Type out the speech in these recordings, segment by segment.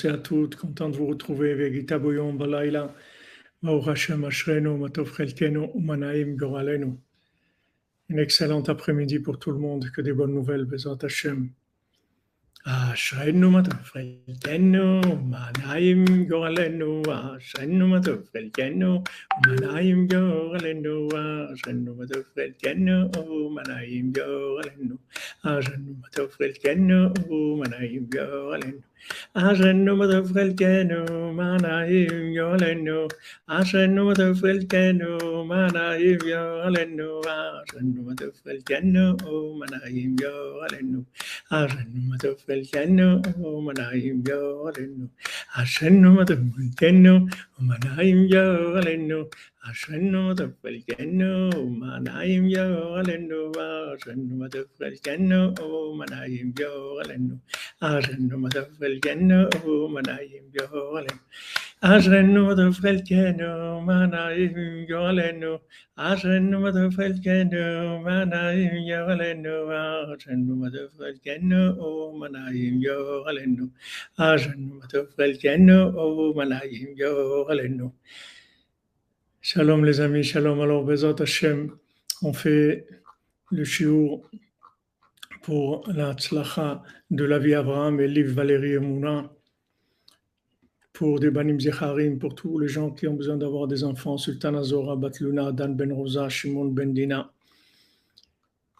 et à toutes, content de vous retrouver avec Gita Boyon Balaïla, Baruch Hashem Ashrenu, Matov Chelkenu, Umanaim Goralenu. Une excellente après-midi pour tout le monde, que des bonnes nouvelles, Bezat Hashem. Ashrenu Matov Chelkenu, Umanaim Goralenu, Ashrenu Matov Chelkenu, Umanaim Goralenu, Ashrenu Matov Chelkenu, Umanaim Goralenu, Ashrenu Matov Chelkenu, Umanaim Goralenu. Ashrenu matov chelkenu, manayim yolenu. Ashrenu matov chelkenu, manayim yolenu. Ashrenu matov chelkenu, manayim yolenu. Ashrenu matov chelkenu, manayim yolenu. Ashrenu matov chelkenu, manayim yolenu. Ashrenu matov chelkenu, manayim yolenu. Ashrenu matov chelkenu, manayim yolenu. Ashrenu matov chelkenu, manayim yolenu. Ashrenu matov chelkenu, manayim yolenu. Ashrenu matov chelkenu, manayim yolenu. Ashrenu matov chelkenu, manayim yolenu. Ashrenu matov chelkenu, manayim yolenu. Shalom les amis, shalom. Alors Bezat Hashem, on fait le shiur pour la tzlacha de la vie Abraham et livre Valérie et Mouna, pour des Banim Zecharim, pour tous les gens qui ont besoin d'avoir des enfants, Sultan Azora, Batluna, Dan Ben Rosa, Shimon Ben Dina,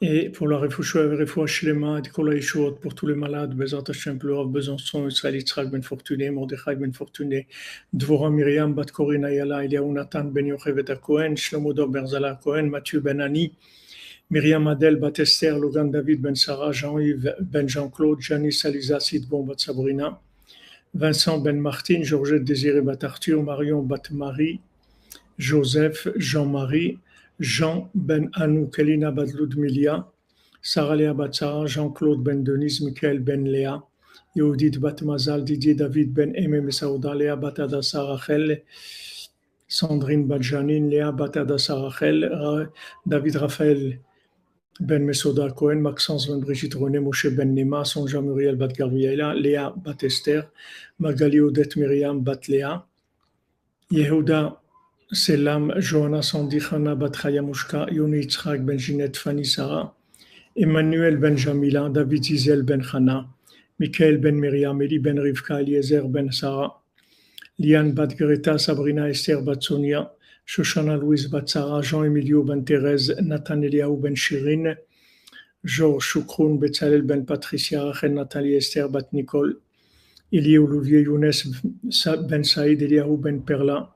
et pour la Refoua Shlema, et Kola Yeshua, pour tous les malades, Bezat Hashem, pour le Rav Besançon, Israël Yitzhak Ben Fortuné, Mordechai Ben Fortuné, Dvorah Myriam, Bat Korina Yala, Eliaou Nathan Ben Yochevet Cohen, Shlomo Dor Berzala Cohen, Mathieu Ben Ani, Myriam Adel, Bat Esther, Logan David Ben Sarah, Jean-Yves Ben Jean-Claude, Janice Aliza Sidbon Bat Sabrina, Vincent Ben Martin, Georgette Désiré Bat Arthur, Marion Bat Marie, Joseph, Jean-Marie, Jean Ben Anou, Kelina Bat Ludmilia, Sarah Léa Bat Sarah, Jean-Claude Ben Denise, Michael Ben Léa, Yehudit Bat Mazal, Didier David Ben Aimé Saouda, Léa Bat Adassa Rachel, Sandrine Bat Janine, Léa Bat Adassa Rachel, David Raphaël Ben Mesoda Cohen, Maxence Ben Brigitte René, Moshe Ben Nema, Sonja Muriel Bat Garviela, Léa Bat Esther, Magali Odette Myriam Bat Léa, Yehuda Selam, Johanna Sandi Chana Bat Chayamushka, Yoni Yitzhak Ben Ginette Fanny Sarah, Emmanuel Ben Jamila, David Zizel Ben Chana, Michael Ben Myriam, Eli Ben Rivka, Eliezer Ben Sarah, Liane Bat Greta, Sabrina Esther Bat Sonia, Shoshana Louise Bat Sarah, Jean-Emilio Ben Thérèse, Nathan Eliaou Ben Shirin, Georges Choukroun, Betzalel Ben Patricia, Rachel Nathalie Esther Bat Nicole, Elie Olivier Younes Ben Saïd, Eliaou Ben Perla,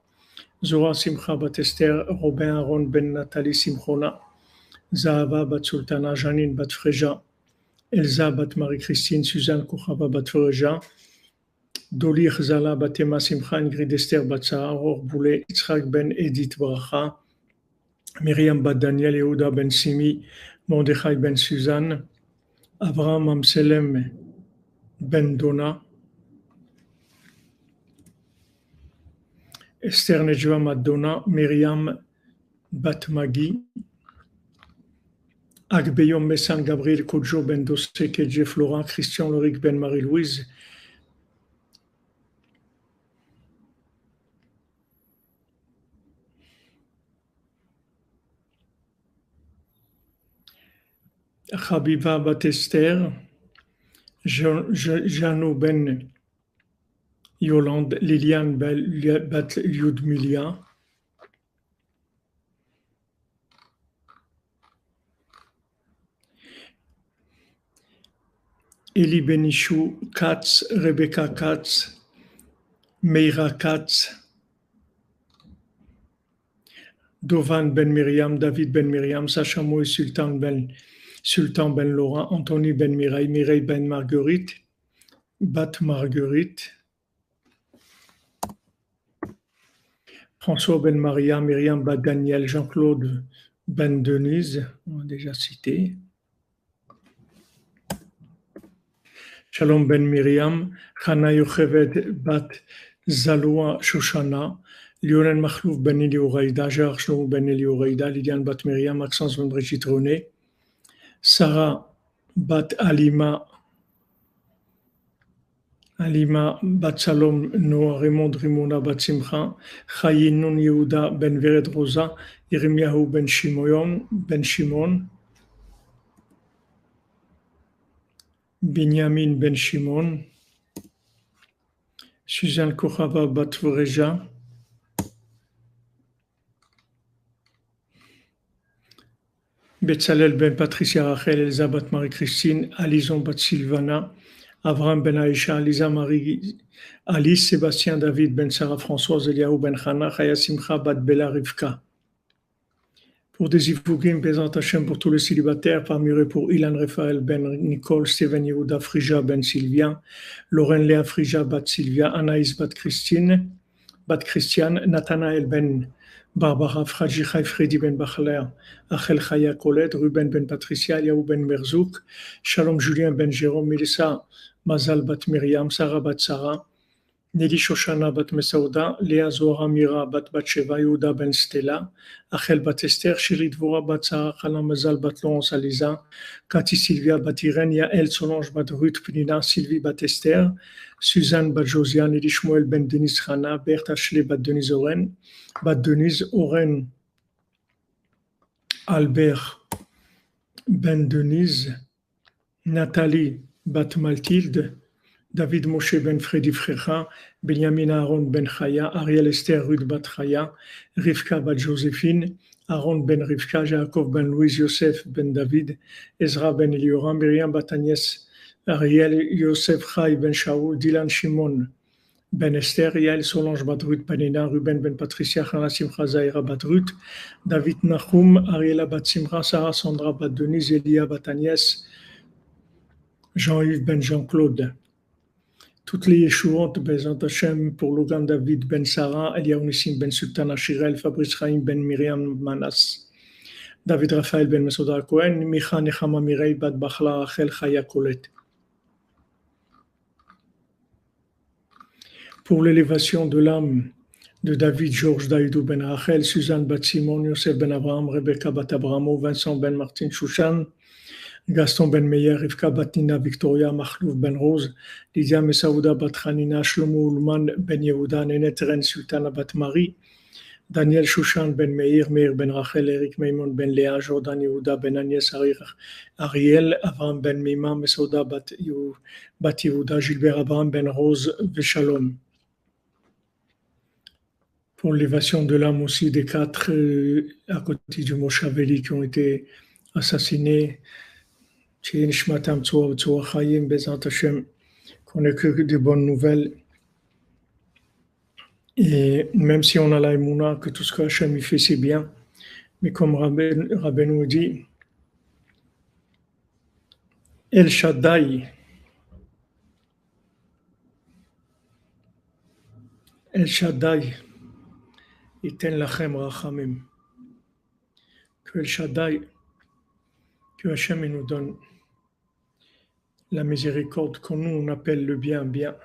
Zora Simcha Bat Esther, Robin Aaron Ben Nathalie Simchona, Zahava Bat Sultana, Janine Bat Freja, Elsa Bat Marie-Christine, Suzanne Kouchava Bat Freja, Doli Chzala Batema Simcha, Ingrid Esther Bat Sarah, Aurore Boulet, Yitzhak Ben Edith Bracha, Myriam Bat Daniel, Yehuda Ben Simi, Mordechai Ben Suzanne, Avraham Amselem Ben Dona, Esther Nejva Madonna, Myriam Bat Magi, Agbeyom Messan Gabriel Kodjo Ben Dossé, Kedje Flora, Christian Loric Ben Marie-Louise, Chabiba Bat Esther, Janou Ben Yolande, Liliane Bat Yudmilia, Eli Benichou, Katz, Rebecca Katz, Meira Katz, Dovan Ben Myriam, David Ben Myriam, Sacha Moïse, Sultan Ben Laurent, Anthony Ben Mireille, Mireille Ben Marguerite, Bat Marguerite, François Ben Maria, Myriam Bat Daniel, Jean-Claude Ben Denise, on a déjà cité, Shalom Ben Myriam, Chana Yochevet Bat Zaloua Shoshana, Lionel Makhlouf Ben Elioraïda, Gérard Shlomo Ben Elioraïda, Liliane Bat Myriam, Maxence Ben Brigitte René, Sarah Bat Alima Alima bat Salom Noa Raymond Rimona bat Simcha, Chayi Nun Yehuda ben Vered Rosa, Yirmiyahu ben Shimon, Binyamin ben Shimon, Suzanne Kochava bat Vreja, Betzalel ben Patricia Rachel Elsa bat Marie-Christine, Alison bat Sylvana, Avram ben Aïcha, Alisa Marie, Alice Sébastien David ben Sarah Françoise, Eliaou ben Chana, Chaya Simcha bat Bella Rivka. Pour des Ivougim, Bézant Hachem pour tous les célibataires, parmi eux pour Ilan Raphaël ben Nicole, Steven Yehuda Frija ben Sylvia, Lorraine Léa Frija bat Sylvia, Anaïs bat Christiane, Nathanaël ben Barbara, Fraji Chai Freddy ben Bachler, Achel Chaya Colette, Ruben ben Patricia, Yaou ben Merzouk, Shalom Julien ben Jérôme, Melissa Mazal bat Myriam, Sarah bat Sarah, Nelly Shoshana bat Mesauda, Léa Zohara Mira bat Batsheva, Yehuda ben Stella, Achel bat Esther, Shiri Dvora bat Sarah, Chala Mazal bat Laurence Aliza, Cathy Sylvia bat Irène, Yael Solange bat Ruth Pnina, Sylvie bat Esther, Suzanne bat Josiane, Nelly Shmuel ben Denise Hana, Berthe Ashley bat Denise Oren, Oren Albert ben Denise, Nathalie bat Mathilde, David Moshe ben Freddy Frecha, Benjamin Aaron ben Chaya, Ariel Esther Ruth bat Chaya, Rivka bat Joséphine, Aaron ben Rivka, Jacob ben Louise, Yosef ben David, Ezra ben Elioram, Myriam bat Agnès, Ariel Yosef Chai ben Shaul, Dylan Shimon ben Esther, Yael Solange bat Ruth Panina, Ruben ben Patricia, Chana Simcha Zahira bat Ruth, David Nachum, Ariela bat Simcha, Sarah Sandra bat Denise, Elia bat Agnès, Jean-Yves ben Jean-Claude. Toutes les Yeshuvot, Bezant Hashem, pour Logan David ben Sarah, Eliyahu Nissim ben Sultan Ashirel, Fabrice Chaim ben Miriam Manas, David Raphaël ben Mesoda Cohen, Micha Nechama Mirei bat Bachla Rachel Chaya Colette. Pour l'élévation de l'âme de David Georges Daïdou ben Rachel, Suzanne bat Simon, Yosef ben Abraham, Rebecca bat Abramo, Vincent ben Martin Shushan, Gaston ben Meyer, Rivka bat Nina Victoria, Mahlouf ben Rose, Lydia Mesaouda bat Hanina, Shlomo Ulman ben Yehuda, Nenet Ren Sultana bat Marie, Daniel Shushan ben Meir, Meir ben Rachel, Eric Maimon ben Léa, Jordan Yehuda ben Agnès, Ariel, Avram ben Mima, Mesouda bat Yehuda, Gilbert Abraham ben Rose, Veshalom. Pour l'élévation de l'âme aussi des 4 à côté du Moshaveli qui ont été assassinés, qu'on n'ait que de bonnes nouvelles. Et même si on a la émouna, que tout ce que Hachem fait, c'est bien. Mais comme Rabbeinu dit, El Shaddai, Iten Lachem Rachamim. Que El Shaddai, que Hachem nous donne la miséricorde, qu'on nous on appelle le bien, bien.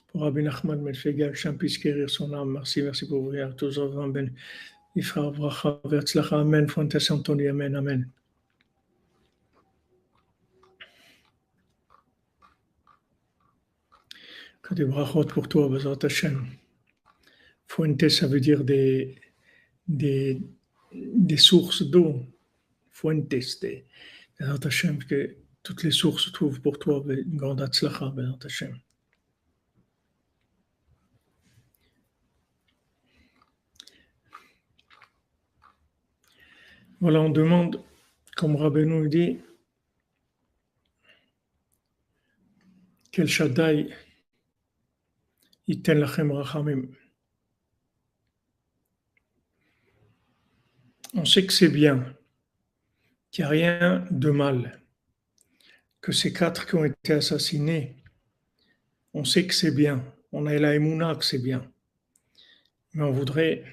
Pour Rabbi Nachman Medfega, Hachem puisse guérir son âme. Merci pour vous. Tous ben Ifra Bracha Vetzlacha. Amen. Fuentes Antoni. Amen. Amen. Que des brachot pour toi, Bezrat Hachem. Fuentes, ça veut dire des sources d'eau. Fuentes, Bezrat Hachem, que toutes les sources se trouvent pour toi. Une grande Hatzlacha, Bezrat Hachem. Voilà, on demande, comme Rabbeinu dit, quel Shaddai Iten Lachem Rachamim. On sait que c'est bien, qu'il n'y a rien de mal, que ces 4 qui ont été assassinés, on sait que c'est bien, on a la émouna que c'est bien, mais on voudrait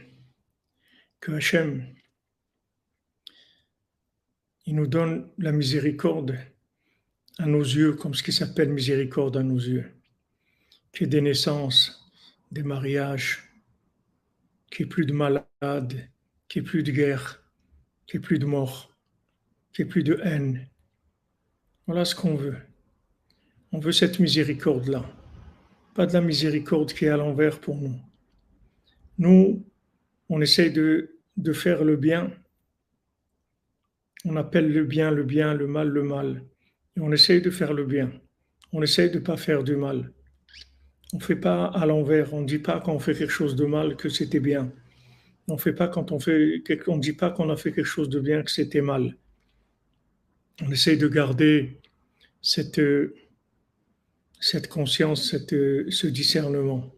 que Hachem il nous donne la miséricorde à nos yeux, comme ce qui s'appelle miséricorde à nos yeux, qu'il y ait des naissances, des mariages, qu'il n'y ait plus de malades, qu'il n'y ait plus de guerre, qu'il n'y ait plus de mort, qu'il n'y ait plus de haine. Voilà ce qu'on veut. On veut cette miséricorde-là, pas de la miséricorde qui est à l'envers pour nous. Nous, on essaie de faire le bien. On appelle le bien, le mal, le mal. Et on essaye de faire le bien. On essaye de ne pas faire du mal. On ne fait pas à l'envers. On ne dit pas quand on fait quelque chose de mal que c'était bien. On fait pas quand on dit pas qu'on a fait quelque chose de bien que c'était mal. On essaye de garder cette, cette conscience, ce discernement.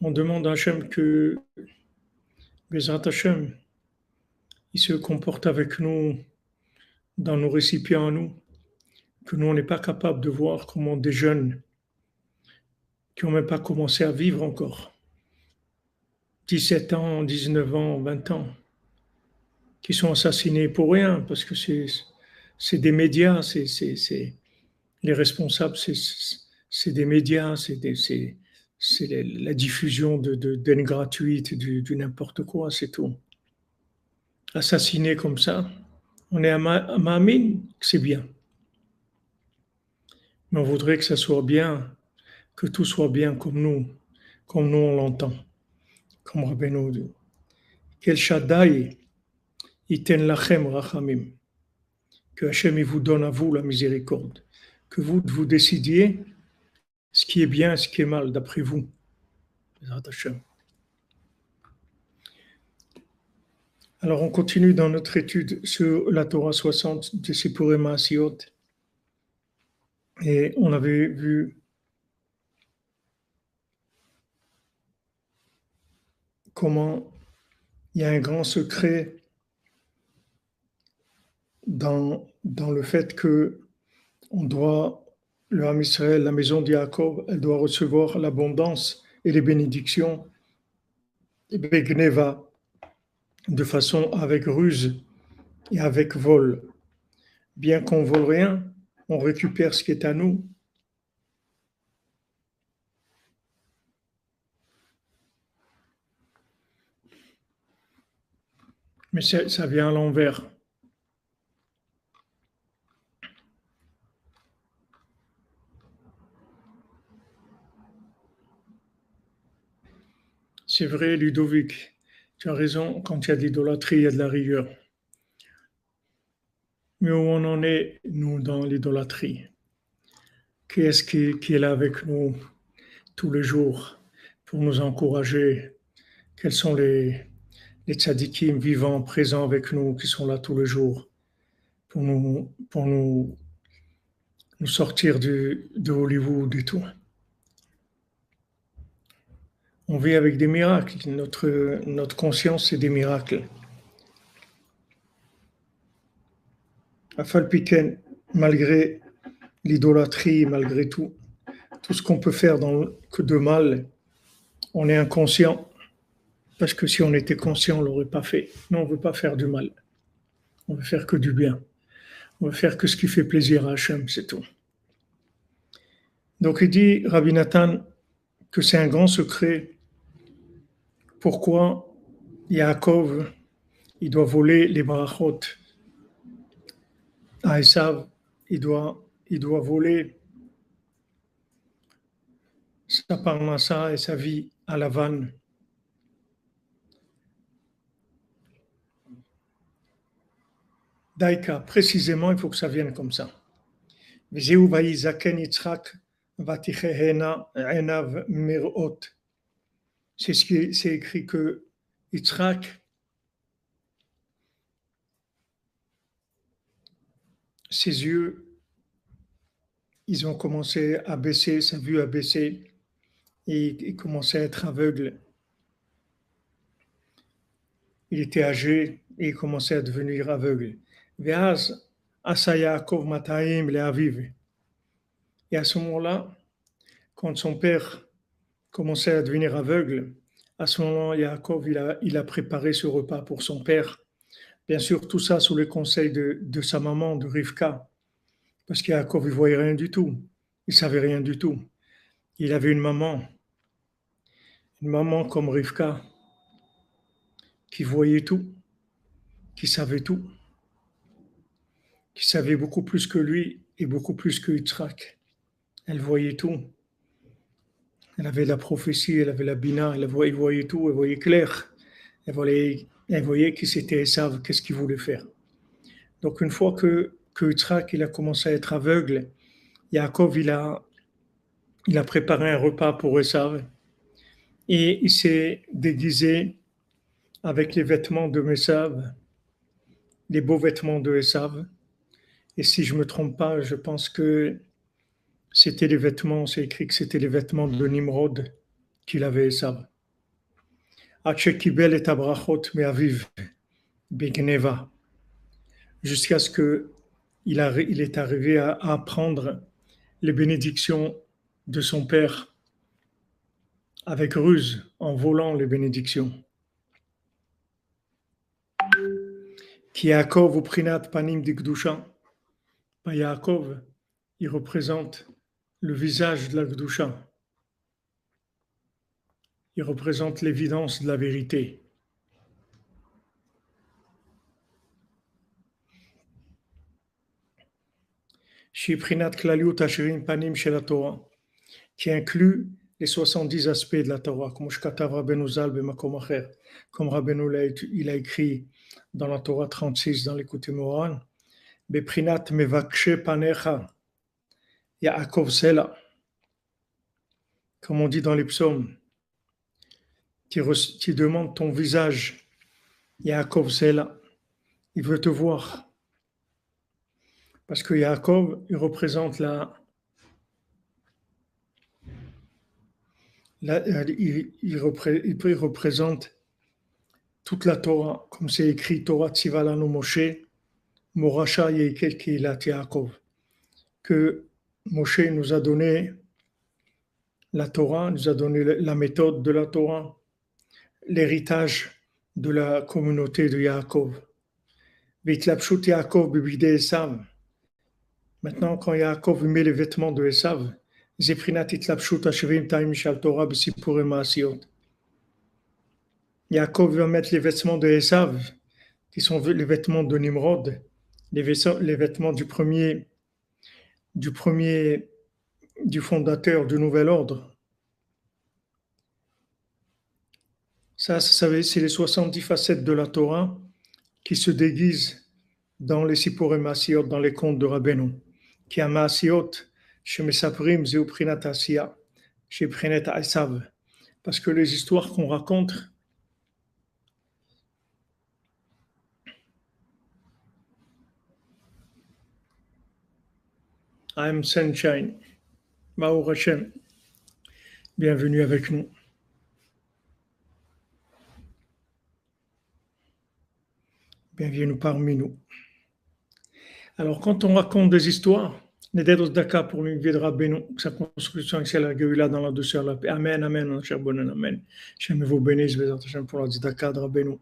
On demande à Hachem que Bezrat Hachem, il se comporte avec nous dans nos récipients à nous, que nous, on n'est pas capable de voir comment des jeunes qui n'ont même pas commencé à vivre encore, 17 ans, 19 ans, 20 ans, qui sont assassinés pour rien, parce que c'est des médias, les responsables, c'est des médias, c'est la diffusion d'haine gratuite, du n'importe quoi, c'est tout. Assassiner comme ça, on est à Mahamine, c'est bien. Mais on voudrait que ça soit bien, que tout soit bien comme nous on l'entend, comme Rabbeinu dit. Quel Shaddai, iten lachem rachamim. Que Hachem il vous donne à vous la miséricorde. Que vous décidiez ce qui est bien, ce qui est mal, d'après vous. Alors, on continue dans notre étude sur la Torah 60 de Sipurim Maasiot. Et on avait vu comment il y a un grand secret dans le fait que le Ham Israël, la maison de Yaakov, elle doit recevoir l'abondance et les bénédictions, et Begneva, de façon avec ruse et avec vol. Bien qu'on vole rien, on récupère ce qui est à nous. Mais ça vient à l'envers. C'est vrai, Ludovic, tu as raison, quand il y a de l'idolâtrie, il y a de la rigueur. Mais où on en est, nous, dans l'idolâtrie? Qui est-ce qui est là avec nous tous les jours pour nous encourager? Quels sont les tzadikim vivants, présents avec nous, qui sont là tous les jours pour nous sortir de Hollywood et tout? On vit avec des miracles. Notre conscience, c'est des miracles. Afalpiken, malgré l'idolâtrie, malgré tout ce qu'on peut faire que de mal, on est inconscient. Parce que si on était conscient, on ne l'aurait pas fait. Nous, on ne veut pas faire du mal. On veut faire que du bien. On veut faire que ce qui fait plaisir à Hachem, c'est tout. Donc il dit, Rabbi Nathan, que c'est un grand secret. Pourquoi Yaakov, il doit voler les brachot à Esav, il doit voler sa parnassa et sa vie à Lavan. Daïka, précisément, il faut que ça vienne comme ça. C'est c'est écrit que Yitzhak, ses yeux, ils ont commencé à baisser, sa vue a baissé, et il commençait à être aveugle. Il était âgé et il commençait à devenir aveugle. Et à ce moment-là, quand son père commençait à devenir aveugle, à ce moment, Yaakov, il a préparé ce repas pour son père. Bien sûr, tout ça sous les conseils de sa maman, de Rivka, parce qu'Yaakov, il ne voyait rien du tout. Il ne savait rien du tout. Il avait une maman comme Rivka, qui voyait tout, qui savait tout, qui savait beaucoup plus que lui et beaucoup plus que Yitzhak. Elle voyait tout. Elle avait la prophétie, elle avait la bina, elle voyait tout, elle voyait clair. Elle voyait que c'était Esav, qu'est-ce qu'il voulait faire. Donc une fois que Yitzhak il a commencé à être aveugle, Yaakov il a préparé un repas pour Esav et il s'est déguisé avec les vêtements de Esav, les beaux vêtements de Esav. Et si je ne me trompe pas, je pense que c'était les vêtements, c'est écrit que c'était les vêtements de Nimrod qu'il avait Esav. Kibel et Abrachot Me'aviv Begneva, jusqu'à ce que il est arrivé à prendre les bénédictions de son père avec ruse, en volant les bénédictions. Qui Yaakov ou Prinat Panim Dikdusha. Yaakov, il représente le visage de la Gdusha. Il représente l'évidence de la vérité. Shiprinat Klaliut Asherim Panim Shel Torah, qui inclut les 70 aspects de la Torah, comme Shkatav Rabbeinu Zal B'makom Acher, comme Rabbeinu il a écrit dans la Torah 36 dans l'Écoute Moran, Beprinat Mevakshe Panecha, Yaakov Sela, comme on dit dans les psaumes, qui demande ton visage, Yaakov Sela, il veut te voir. Parce que Yaakov, il représente il représente toute la Torah, comme c'est écrit Torah Tzivalanu Moshe, Morasha Yeikel Keilat Yaakov, que Moshe nous a donné la Torah, nous a donné la méthode de la Torah, l'héritage de la communauté de Yaakov. Vitlapshut Yaakov bibide Esav. Maintenant, quand Yaakov met les vêtements de Esav, Zeprinat itlapshut ashevim taim shal Torah b'sipurim ma'asiot. Yaakov va mettre les vêtements de Esav, qui sont les vêtements de Nimrod, les vêtements du fondateur du nouvel ordre. Ça, c'est les 70 facettes de la Torah qui se déguisent dans les Sipurim Ma'asiot, dans les contes de Rabbeinu. Qui a Ma'asiot, chez Mesaprim, Zeuprinat Asiya, chez Prinat Esav. Parce que les histoires qu'on raconte, I am sunshine, Ma'or Hashem, bienvenue avec nous. Bienvenue parmi nous. Alors, quand on raconte des histoires, Neder Daka pour une vie de Rabbeinu, sa construction, c'est la Geula dans la douceur, la paix. Amen, amen, cher bonheur, amen. J'aime vous bénisse, pour la Daka de Rabbeinu.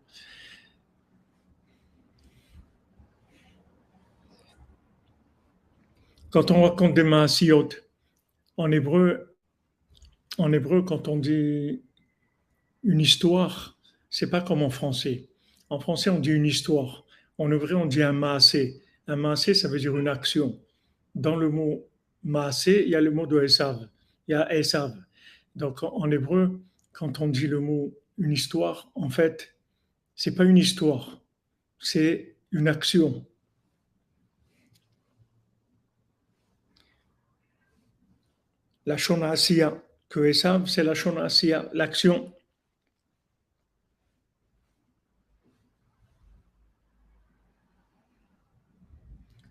Quand on raconte des Maasiyot, en hébreu, quand on dit une histoire, c'est pas comme en français. En français, on dit une histoire. En hébreu, on dit un maasé. Un maasé, ça veut dire une action. Dans le mot maasé, il y a le mot de Esav. Il y a Esav. Donc, en hébreu, quand on dit le mot une histoire, en fait, c'est pas une histoire. C'est une action. La Shona Asiya, que Esav, c'est la Shona Asiya, l'action.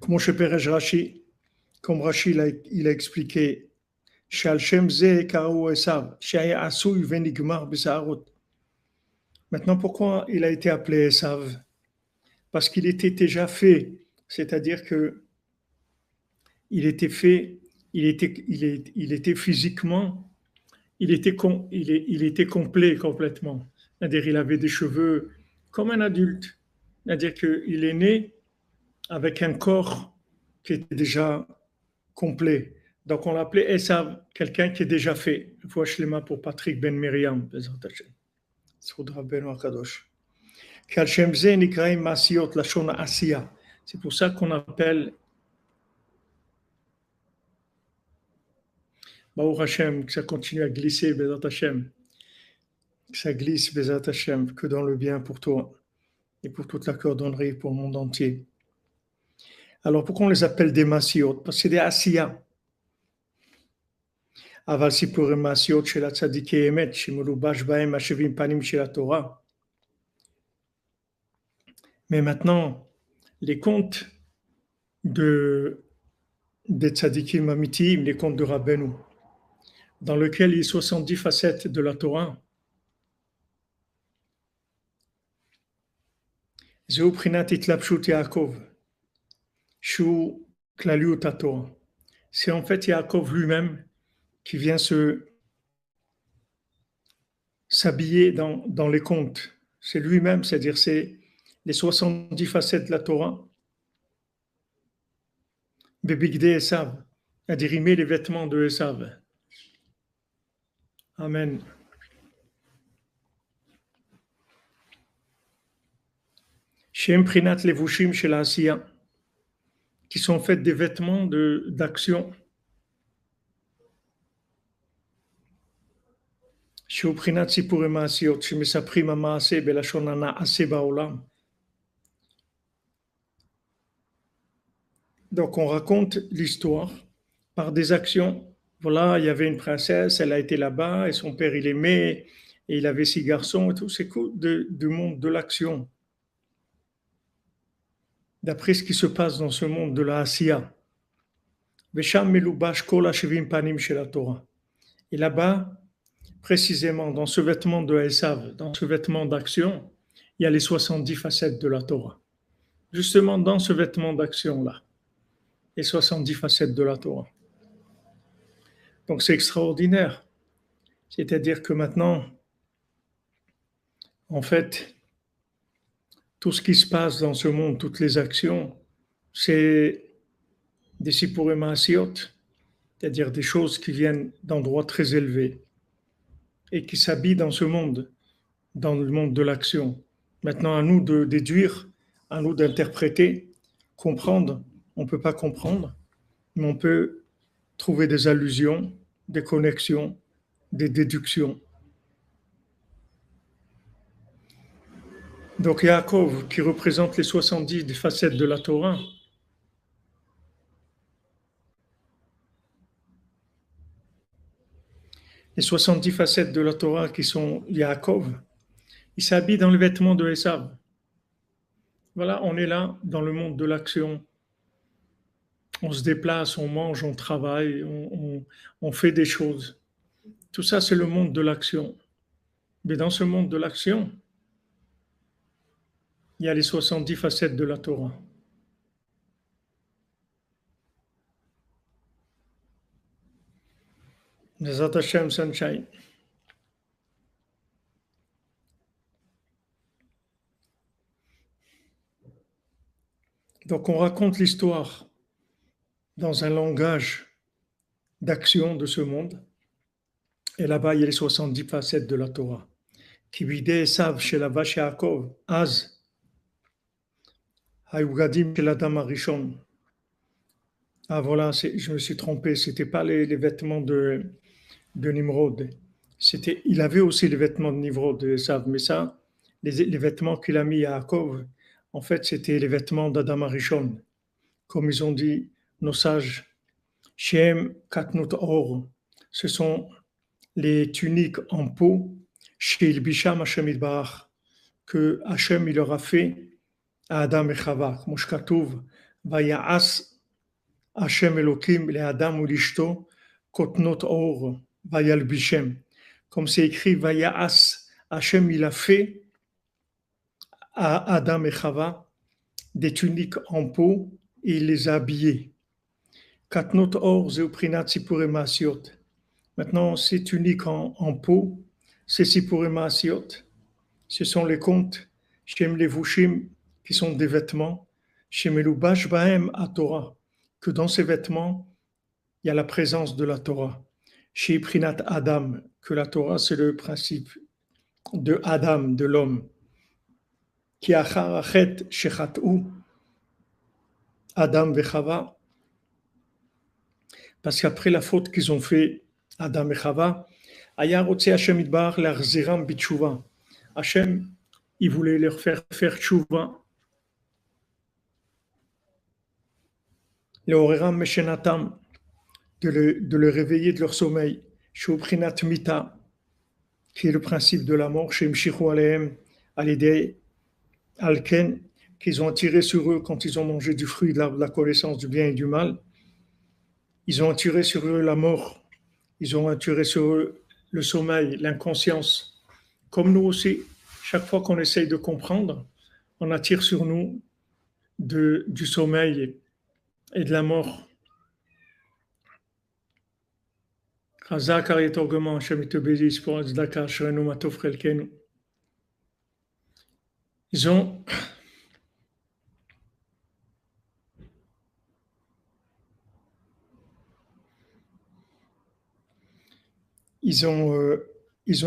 Comme chez Perej Rashi, comme Rashi il a expliqué, maintenant, pourquoi il a été appelé Esav? Parce qu'il était déjà fait, c'est-à-dire que il était fait, il était physiquement, il était complet complètement. C'est-à-dire il avait des cheveux comme un adulte. C'est-à-dire qu'il est né avec un corps qui était déjà complet. Donc on l'appelait Esav, quelqu'un qui est déjà fait. Fois Shlema pour Patrick Ben Miriam, c'est pour ça qu'on appelle Baruch Hashem, que ça continue à glisser, Bezat Hashem. Que ça glisse, Bezat Hashem, que dans le bien pour toi et pour toute la cordonnerie, pour le monde entier. Alors pourquoi on les appelle des Masiot? Parce que c'est des Asiya. Aval Sipurim Masiot chez la Tzadikei Emet, chez Molubash Baem Hashevim Panim chez la Torah. Mais maintenant, les contes des Tzadikim Amitim, les contes de Rabbeinu, dans lequel il y a 70 facettes de la Torah. Zeu Prinat Itlapshut Yaakov, Shu Klaliut HaTorah. C'est en fait Yaakov lui-même qui vient s'habiller dans les contes. C'est lui-même, c'est-à-dire c'est les 70 facettes de la Torah. Bebigde Esav, c'est-à-dire il met les vêtements de Esav. Amen. Shem Prinat Levushim chez la Asiya, qui sont faits des vêtements d'action. Shu Prinat Sipurim Maasiot, Shemesaprim Maase Belashon Hana Ase Baolam. Donc on raconte l'histoire par des actions. Voilà, il y avait une princesse, elle a été là-bas, et son père il aimait, et il avait 6 garçons et tout. C'est cool du monde de l'action. D'après ce qui se passe dans ce monde de la Asiya. Vesham Melubash Kol Hashevim Panim chez la Torah. Et là-bas, précisément dans ce vêtement de Esav, dans ce vêtement d'action, il y a les 70 facettes de la Torah. Justement dans ce vêtement d'action-là, les 70 facettes de la Torah. Donc c'est extraordinaire. C'est-à-dire que maintenant, en fait, tout ce qui se passe dans ce monde, toutes les actions, c'est des Sipurim Maasiot, c'est-à-dire des choses qui viennent d'endroits très élevés et qui s'habillent dans ce monde, dans le monde de l'action. Maintenant, à nous de déduire, à nous d'interpréter, comprendre. On ne peut pas comprendre, mais on peut trouver des allusions, des connexions, des déductions. Donc Yaakov, qui représente les 70 des facettes de la Torah, les 70 facettes de la Torah qui sont Yaakov, il s'habille dans les vêtements de Esav. Voilà, on est là dans le monde de l'action. On se déplace, on mange, on travaille, on fait des choses. Tout ça, c'est le monde de l'action. Mais dans ce monde de l'action, il y a les 70 facettes de la Torah. Bezat Hashem Sunshine. Donc on raconte l'histoire dans un langage d'action de ce monde. Et là-bas, il y a les 70 facettes de la Torah. Qui vidait Esav chez la vache Yaakov, Az, Hayugadim chez l'Adam Arishon. Ah voilà, je me suis trompé, c'était pas les vêtements de Nimrod. Il avait aussi les vêtements de Nimrod, de Esav, mais ça, les vêtements qu'il a mis à Yaakov, en fait, c'était les vêtements d'Adam Arishon. Comme ils ont dit nos sages, Shem Katnut Or, ce sont les tuniques en peau, chez il Bisham Hashem Idbarach, que Hashem il leur a fait à Adam et Chava. Moshkatouv, Vaya'as Hashem Elokim le Adam ou l'Ishto, Kotnot Or, Vayal Bishem. Comme c'est écrit, Vaya'as, Hashem il a fait à Adam et Chava des tuniques en peau et il les a habillés. Katnot Or, Zeuprinat Sipurim Maasiot. Maintenant, ces tuniques en peau, ces Sipurim Maasiot, ce sont les contes, Shem Levushim, qui sont des vêtements, Shem Elubash Bahem à Torah, que dans ces vêtements, il y a la présence de la Torah. Chez Prinat Adam, que la Torah, c'est le principe de Adam, de l'homme. Qui acharachet shechat'u, Adam vechava, parce qu'après la faute qu'ils ont fait, Adam et Chava, Aya Rotse Hashem Idbar l'Arziram Bitshuva. Hashem, il voulait leur faire tchouva. Le Oreram Meshenatam, de le réveiller de leur sommeil. Shubrinat Mita, qui est le principe de la mort, Shem Shichu Alehem, Alidei Alken, qu'ils ont tiré sur eux quand ils ont mangé du fruit de la connaissance du bien et du mal. Ils ont attiré sur eux la mort, ils ont attiré sur eux le sommeil, l'inconscience. Comme nous aussi, chaque fois qu'on essaye de comprendre, on attire sur nous du sommeil et de la mort. Chazak Ariet Orgeman, Hashem te bénisse pour Azdaka, Shrenu Matov Chelkenu. Ils ont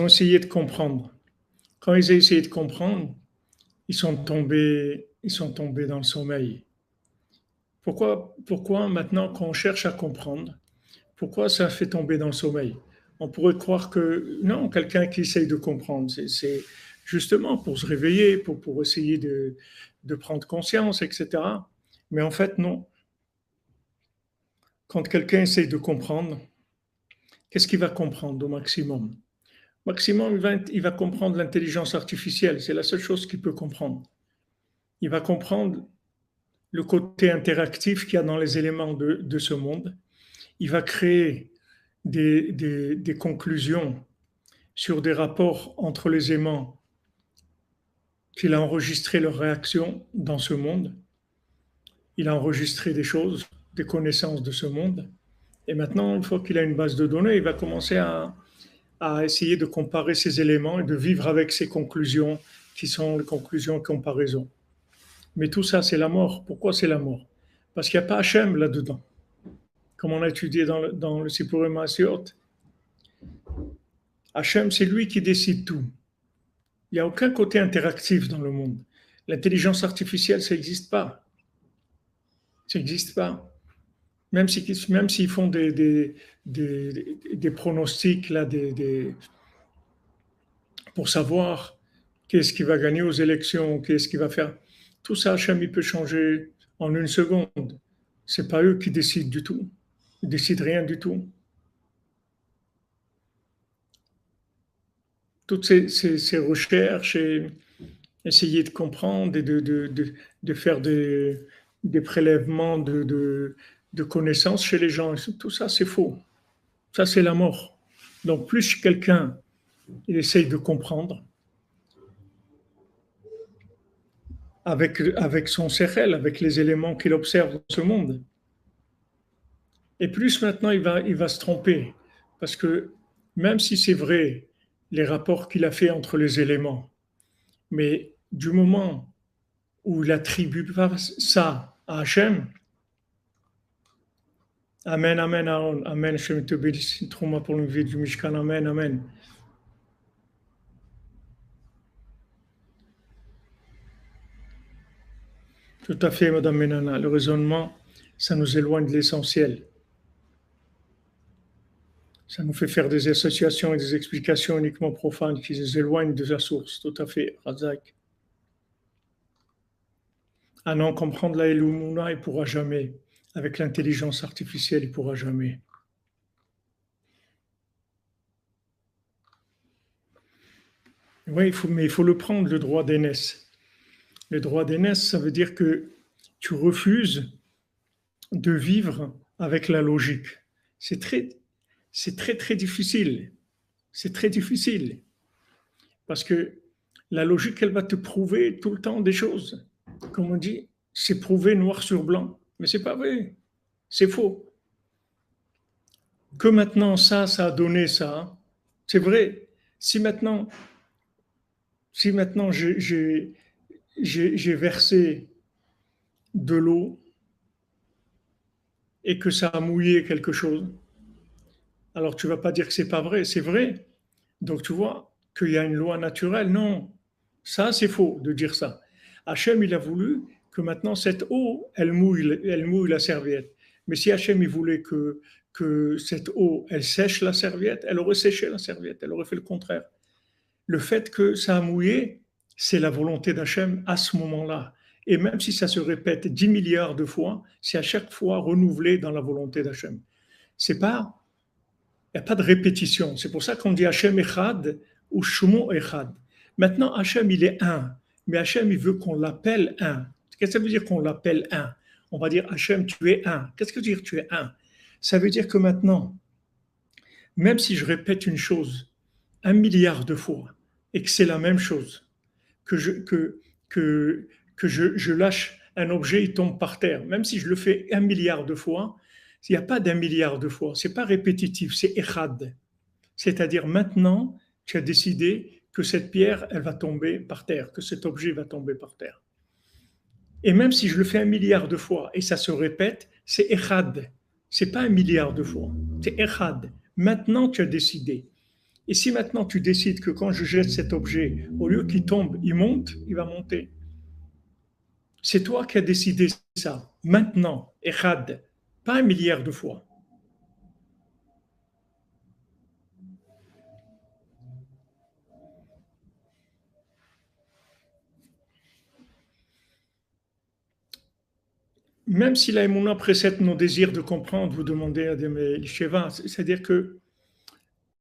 essayé de comprendre. Quand ils ont essayé de comprendre, ils sont tombés dans le sommeil. Pourquoi maintenant, quand on cherche à comprendre, pourquoi ça fait tomber dans le sommeil? On pourrait croire que non, quelqu'un qui essaye de comprendre, c'est justement pour se réveiller, pour essayer de prendre conscience, etc. Mais en fait, non. Quand quelqu'un essaye de comprendre, qu'est-ce qu'il va comprendre au maximum? Maximum, il va comprendre l'intelligence artificielle. C'est la seule chose qu'il peut comprendre. Il va comprendre le côté interactif qu'il y a dans les éléments de ce monde. Il va créer des conclusions sur des rapports entre les aimants qu'il a enregistré leurs réactions dans ce monde. Il a enregistré des choses, des connaissances de ce monde. Et maintenant, une fois qu'il a une base de données, il va commencer à essayer de comparer ces éléments et de vivre avec ces conclusions qui sont les conclusions de comparaison. Mais tout ça, c'est la mort. Pourquoi c'est la mort? Parce qu'il n'y a pas Hachem là-dedans. Comme on a étudié dans le Sipurim Maasiot, Hachem, c'est lui qui décide tout. Il n'y a aucun côté interactif dans le monde. L'intelligence artificielle, ça n'existe pas. Ça n'existe pas. Même s'ils font des pronostics là, pour savoir qu'est-ce qui va gagner aux élections, qu'est-ce qui va faire. Tout ça, Hachem, il peut changer en une seconde. Ce n'est pas eux qui décident du tout. Ils ne décident rien du tout. Toutes ces recherches et essayer de comprendre et de faire des prélèvements de connaissances chez les gens, tout ça, c'est faux. Ça, c'est la mort. Donc, plus quelqu'un il essaye de comprendre, avec son sérel, avec les éléments qu'il observe dans ce monde. Et plus maintenant, il va se tromper. Parce que même si c'est vrai, les rapports qu'il a fait entre les éléments, mais du moment où il attribue ça à Hachem, Amen, Amen, Aaron, Amen, Hachem te bénisse, Trouma pour le vie du Mishkan, Amen, Amen. Tout à fait, Madame Menana. Le raisonnement, ça nous éloigne de l'essentiel. Ça nous fait faire des associations et des explications uniquement profanes qui nous éloignent de la source. Tout à fait, Razak. Ah non, comprendre la Elumuna, il ne pourra jamais. Avec l'intelligence artificielle, il ne pourra jamais. Oui, mais il faut le prendre, le droit d'aînesse. Le droit d'aînesse, ça veut dire que tu refuses de vivre avec la logique. C'est très, très difficile. C'est très difficile. Parce que la logique, elle va te prouver tout le temps des choses. Comme on dit, c'est prouvé noir sur blanc. Mais c'est pas vrai. C'est faux. Que maintenant, ça a donné ça, c'est vrai. Si maintenant j'ai versé de l'eau et que ça a mouillé quelque chose, alors tu vas pas dire que c'est pas vrai, c'est vrai. Donc tu vois qu'il y a une loi naturelle. Non, ça c'est faux de dire ça. Hachem, il a voulu que maintenant cette eau, elle mouille la serviette. Mais si Hachem, il voulait que cette eau, elle sèche la serviette, elle aurait séché la serviette, elle aurait fait le contraire. Le fait que ça a mouillé, c'est la volonté d'Hachem à ce moment-là. Et même si ça se répète 10 milliards de fois, c'est à chaque fois renouvelé dans la volonté d'Hachem. C'est pas, il n'y a pas de répétition. C'est pour ça qu'on dit Hachem Echad ou Shmo Echad. Maintenant, Hachem, il est un. Mais Hachem, il veut qu'on l'appelle un. Qu'est-ce que ça veut dire qu'on l'appelle un? On va dire Hachem, tu es un. Qu'est-ce que veut dire tu es un? Ça veut dire que maintenant, même si je répète une chose 1 milliard de fois et que c'est la même chose, que je lâche un objet, il tombe par terre, même si je le fais 1 milliard de fois, il n'y a pas d'1 milliard de fois, c'est pas répétitif, c'est echad. C'est-à-dire maintenant, tu as décidé que cette pierre, elle va tomber par terre, que cet objet va tomber par terre. Et même si je le fais 1 milliard de fois et ça se répète, c'est echad. C'est pas 1 milliard de fois, c'est echad. Maintenant, tu as décidé. Et si maintenant tu décides que quand je jette cet objet, au lieu qu'il tombe, il monte, il va monter. C'est toi qui as décidé ça. Maintenant, echad, pas 1 milliard de fois. Même si la émouna précède nos désirs de comprendre, vous demandez à des Sheva, c'est-à-dire que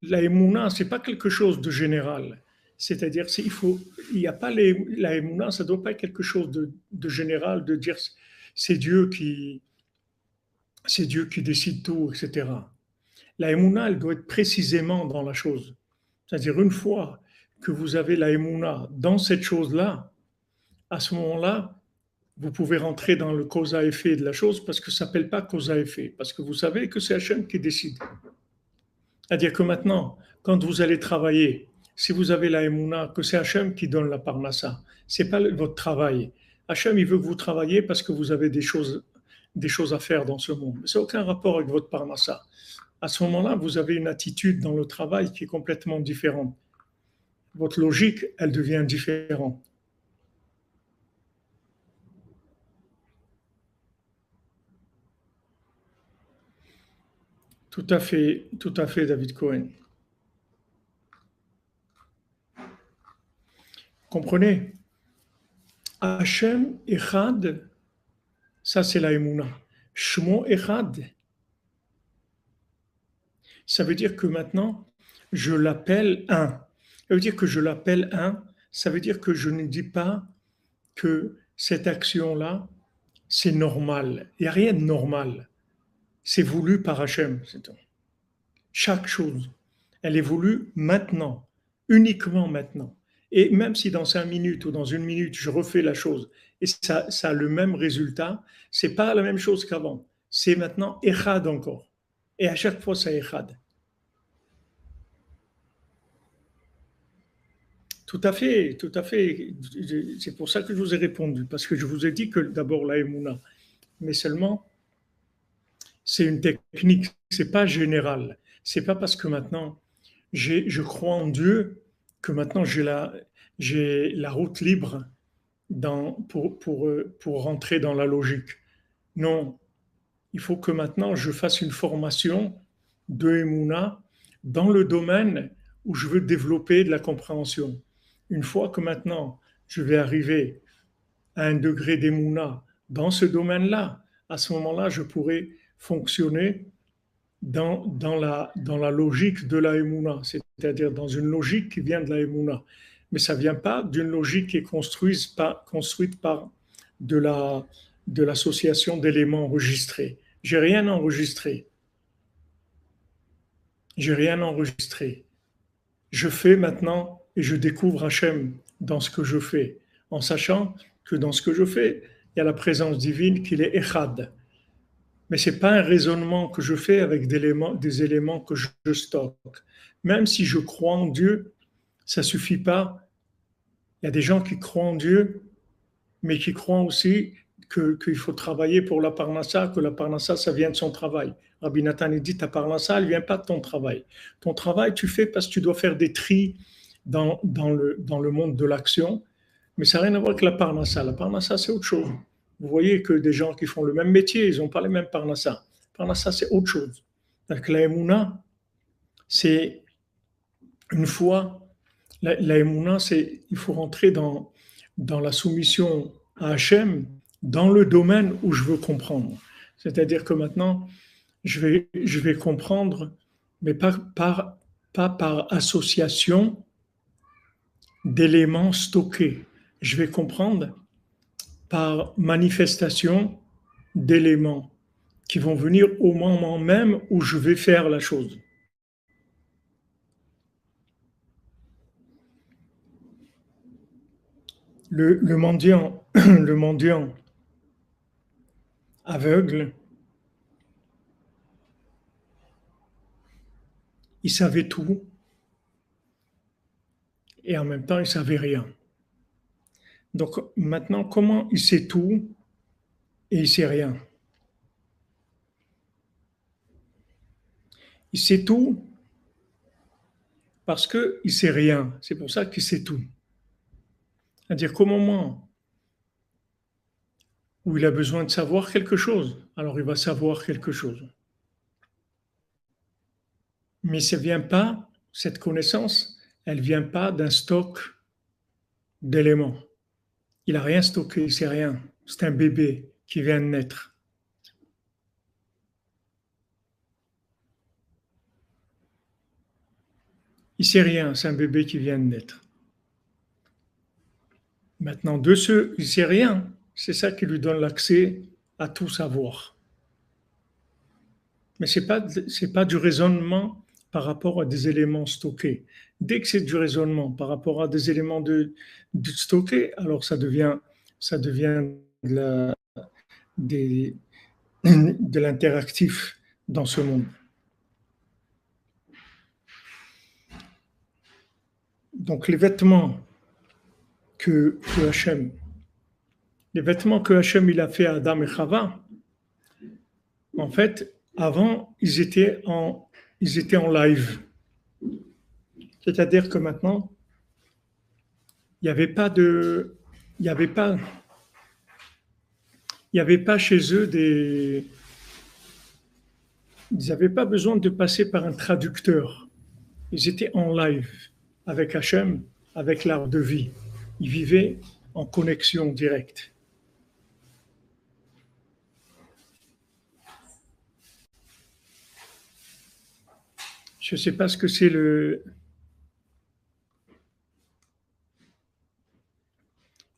la émouna, ce n'est pas quelque chose de général. C'est-à-dire, il n'y a pas la émouna, ça ne doit pas être quelque chose de général, de dire c'est Dieu qui, c'est Dieu qui décide tout, etc. La émouna, elle doit être précisément dans la chose. C'est-à-dire, une fois que vous avez la émouna dans cette chose-là, à ce moment-là, vous pouvez rentrer dans le cause à effet de la chose parce que ça ne s'appelle pas cause à effet, parce que vous savez que c'est Hachem qui décide. C'est-à-dire que maintenant, quand vous allez travailler, si vous avez la émouna, que c'est Hachem qui donne la parnassa, ce n'est pas votre travail. Hachem, il veut que vous travaillez parce que vous avez des choses à faire dans ce monde. Ça n'a aucun rapport avec votre parnassa. À ce moment-là, vous avez une attitude dans le travail qui est complètement différente. Votre logique, elle devient différente. Tout à fait, David Cohen. Comprenez? Hachem Echad, ça c'est la Emouna. Shmo Echad, ça veut dire que maintenant, je l'appelle un. Ça veut dire que je l'appelle un, ça veut dire que je ne dis pas que cette action-là, c'est normal. Il n'y a rien de normal. C'est voulu par Hachem, c'est tout. Chaque chose, elle est voulue maintenant, uniquement maintenant. Et même si dans 5 minutes ou dans 1 minute, je refais la chose et ça a le même résultat, c'est pas la même chose qu'avant. C'est maintenant Echad encore. Et à chaque fois, c'est Echad. Tout à fait, tout à fait. C'est pour ça que je vous ai répondu, parce que je vous ai dit que d'abord la Emouna, mais seulement c'est une technique, c'est pas général. C'est pas parce que maintenant je crois en Dieu que maintenant j'ai la route libre pour rentrer dans la logique. Non, il faut que maintenant je fasse une formation de Emouna dans le domaine où je veux développer de la compréhension. Une fois que maintenant je vais arriver à un degré d'Emouna dans ce domaine-là, à ce moment-là, je pourrai fonctionner dans la logique de la Emouna, c'est-à-dire dans une logique qui vient de la Emouna. Mais ça ne vient pas d'une logique qui est construite par de l'association d'éléments enregistrés. J'ai rien enregistré. J'ai rien enregistré. Je fais maintenant et je découvre Hachem dans ce que je fais, en sachant que dans ce que je fais, il y a la présence divine qu'il est Echad. Mais ce n'est pas un raisonnement que je fais avec des éléments que je stocke. Même si je crois en Dieu, ça ne suffit pas. Il y a des gens qui croient en Dieu, mais qui croient aussi qu'il faut travailler pour la parnassa, que la parnassa, ça vient de son travail. Rabbi Nathan dit, ta parnassa, elle ne vient pas de ton travail. Ton travail, tu fais parce que tu dois faire des tris dans le monde de l'action, mais ça n'a rien à voir avec la parnassa. La parnassa, c'est autre chose. Vous voyez que des gens qui font le même métier, ils n'ont pas les mêmes parnassa. Parnassa, c'est autre chose. Donc la émouna, c'est une fois, la émouna, c'est il faut rentrer dans la soumission à Hachem dans le domaine où je veux comprendre. C'est-à-dire que maintenant, je vais comprendre, mais pas par association d'éléments stockés. Je vais comprendre par manifestation d'éléments qui vont venir au moment même où je vais faire la chose. Le mendiant, le mendiant aveugle, il savait tout et en même temps il savait rien. Donc maintenant, comment il sait tout et il sait rien? Il sait tout parce qu'il sait rien. C'est pour ça qu'il sait tout. C'est-à-dire qu'au moment où il a besoin de savoir quelque chose, alors il va savoir quelque chose. Mais ça vient pas, cette connaissance, elle vient pas d'un stock d'éléments. Il n'a rien stocké, il sait rien. C'est un bébé qui vient de naître. Il sait rien, c'est un bébé qui vient de naître. Maintenant, de ce, il sait rien, c'est ça qui lui donne l'accès à tout savoir. Mais c'est pas du raisonnement par rapport à des éléments stockés. Dès que c'est du raisonnement par rapport à des éléments de stockés, alors ça devient de la- des- de l'interactif dans ce monde. Donc que Hachem, les vêtements que Hachem il a fait à Adam et Chava, en fait, avant, ils étaient en live. C'est-à-dire que maintenant, il n'y avait pas de, il y avait pas, il y avait pas chez eux ils n'avaient pas besoin de passer par un traducteur. Ils étaient en live avec Hachem, avec l'art de vie. Ils vivaient en connexion directe. Je ne sais pas ce que c'est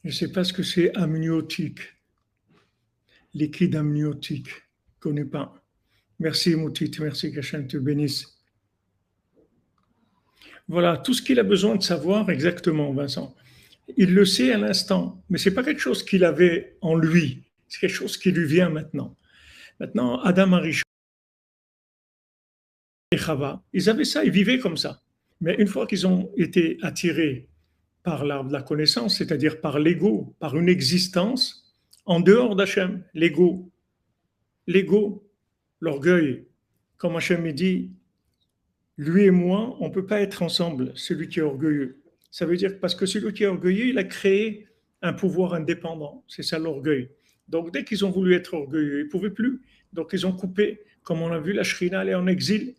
je sais pas ce que c'est amniotique, liquide amniotique. Je ne connais pas. Merci Moutit, merci qu'Hachem te bénisse. Voilà, tout ce qu'il a besoin de savoir exactement, Vincent. Il le sait à l'instant, mais c'est pas quelque chose qu'il avait en lui, c'est quelque chose qui lui vient maintenant. Maintenant, Adam Arishon et Chava, ils avaient ça, ils vivaient comme ça. Mais une fois qu'ils ont été attirés par l'arbre de la connaissance, c'est-à-dire par l'ego, par une existence en dehors d'Hachem, l'ego, l'orgueil, comme Hachem dit, lui et moi, on ne peut pas être ensemble, celui qui est orgueilleux. Ça veut dire parce que celui qui est orgueilleux, il a créé un pouvoir indépendant. C'est ça l'orgueil. Donc dès qu'ils ont voulu être orgueilleux, ils ne pouvaient plus. Donc ils ont coupé, comme on a vu, la Shrina aller en exil.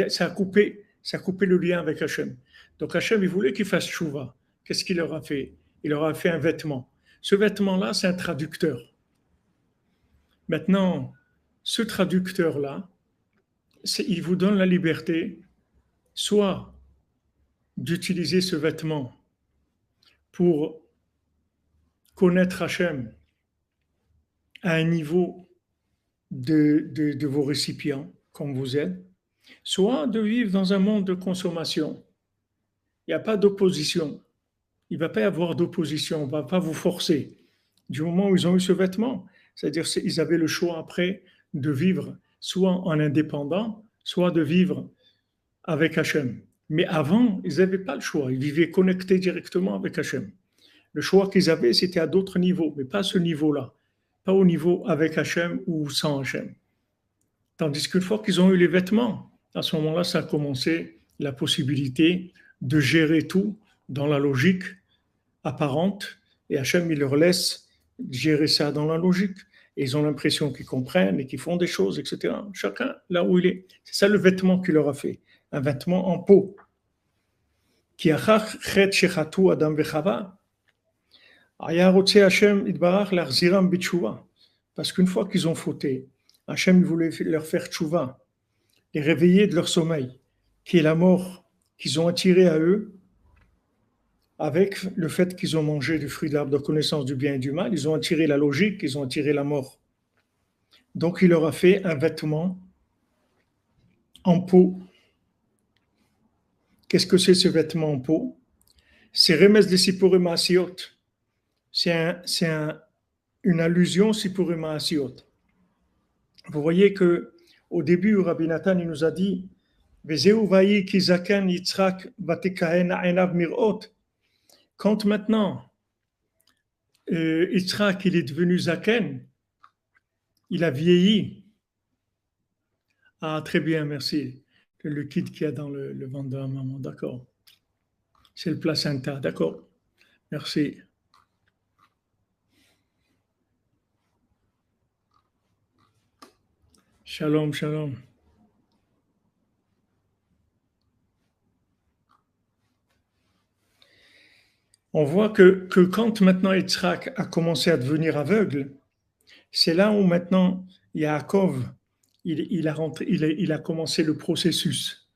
Ça a coupé le lien avec Hachem. Donc Hachem, il voulait qu'ils fassent chouva. Qu'est-ce qu'il leur a fait? Il leur a fait un vêtement. Ce vêtement-là, c'est un traducteur. Maintenant, ce traducteur-là, il vous donne la liberté, soit d'utiliser ce vêtement pour connaître Hachem à un niveau de vos récipients, comme vous êtes, soit de vivre dans un monde de consommation. Il n'y a pas d'opposition. Il ne va pas y avoir d'opposition. On ne va pas vous forcer. Du moment où ils ont eu ce vêtement, c'est-à-dire qu'ils avaient le choix après de vivre soit en indépendant, soit de vivre avec Hachem. Mais avant, ils n'avaient pas le choix. Ils vivaient connectés directement avec Hachem. Le choix qu'ils avaient, c'était à d'autres niveaux, mais pas à ce niveau-là. Pas au niveau avec Hachem ou sans Hachem. Tandis qu'une fois qu'ils ont eu les vêtements, à ce moment-là, ça a commencé la possibilité de gérer tout dans la logique apparente. Et Hachem, il leur laisse gérer ça dans la logique. et ils ont l'impression qu'ils comprennent et qu'ils font des choses, etc. Chacun là où il est. C'est ça le vêtement qu'il leur a fait, un vêtement en peau. Qui a chet shechatu Adam vechava, aya rotze Hashem itbarach l'achziram b'tshuva. Parce qu'une fois qu'ils ont fauté, Hashem voulait leur faire tchouva, les réveiller de leur sommeil, qui est la mort qu'ils ont attirée à eux avec le fait qu'ils ont mangé du fruit de l'arbre de connaissance du bien et du mal. Ils ont attiré la logique, ils ont attiré la mort. Donc il leur a fait un vêtement en peau. Qu'est-ce que c'est ce vêtement en peau? C'est Remez de Sipurim Asiot. C'est une allusion Sipurim Asiot. Vous voyez que au début, Rabbi Nathan il nous a dit quand maintenant Yitzhak il est devenu Zaken, il a vieilli. Ah, très bien, merci. Le liquide qu'il y a dans le ventre de la maman, d'accord. C'est le placenta, d'accord. Merci. Shalom, shalom. On voit que quand maintenant Yitzhak a commencé à devenir aveugle, c'est là où maintenant Yaakov, il a commencé le processus.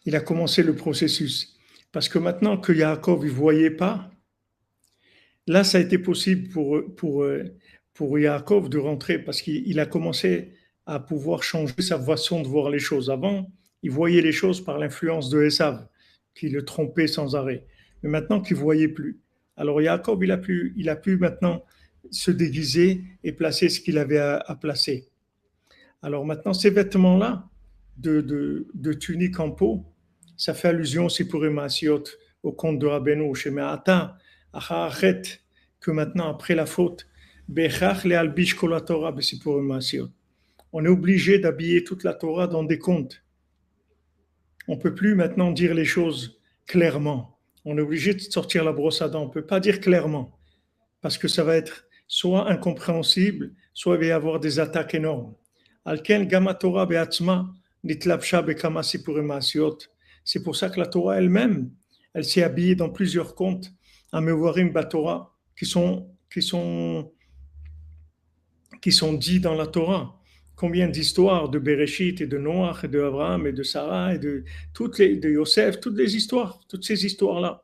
Il a commencé le processus. Parce que maintenant que Yaakov ne voyait pas, là, ça a été possible pour Yaakov de rentrer parce qu'il a commencé à pouvoir changer sa façon de voir les choses. Avant, il voyait les choses par l'influence de Esav, qui le trompait sans arrêt. Mais maintenant qu'il ne voyait plus. Alors Yaakov, il a pu maintenant se déguiser et placer ce qu'il avait à placer. Alors maintenant, ces vêtements-là, de tunique en peau, ça fait allusion aussi pour Emasiot, au conte de Rabbeinu, chez Me'ata, Acharachet, que maintenant, après la faute, Bechach le albish kol haTorah b'sipur Emasiot. On est obligé d'habiller toute la Torah dans des contes. On ne peut plus maintenant dire les choses clairement. On est obligé de sortir la brosse à dents. On ne peut pas dire clairement, parce que ça va être soit incompréhensible, soit il va y avoir des attaques énormes. Alken gama Torah be'atzma nitlabsha bekama sipurim ma'asiot. C'est pour ça que la Torah elle-même, elle s'est habillée dans plusieurs contes, à Mevorim Batorah, qui sont dits dans la Torah. Combien d'histoires de Bereshit et de Noach et de Abraham et de Sarah et de Yosef, toutes les histoires, toutes ces histoires-là.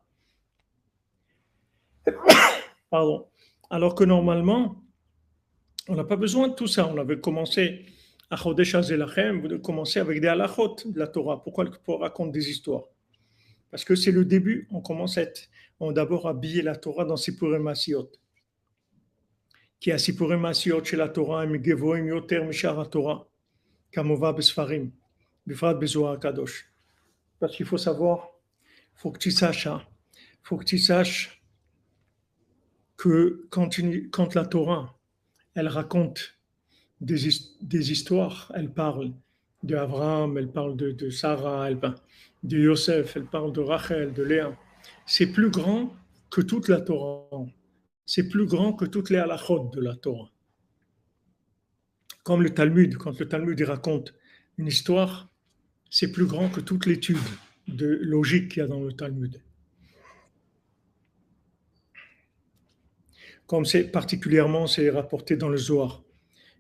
Pardon. Alors que normalement, on n'a pas besoin de tout ça. On avait commencé à Chodesh HaZelachem, de commencer avec des halachot de la Torah. Pourquoi on raconte des histoires? Parce que c'est le début. On commence on d'abord habiller la Torah dans Sipurim Masiot. Qui a Sipurim Masiot chez la Torah, et Gevoim Yoter Mishar HaTorah, Kamova Besfarim, Bifrat Bezohar Kadosh. Parce qu'il faut savoir, faut que tu saches que quand la Torah, elle raconte des histoires, elle parle d'Abraham, elle parle de Sarah, elle parle de Yosef, elle parle de Rachel, de Léa. C'est plus grand que toute la Torah. C'est plus grand que toutes les halachot de la Torah. Comme le Talmud, quand le Talmud raconte une histoire, c'est plus grand que toute l'étude de logique qu'il y a dans le Talmud. Comme c'est rapporté dans le Zohar.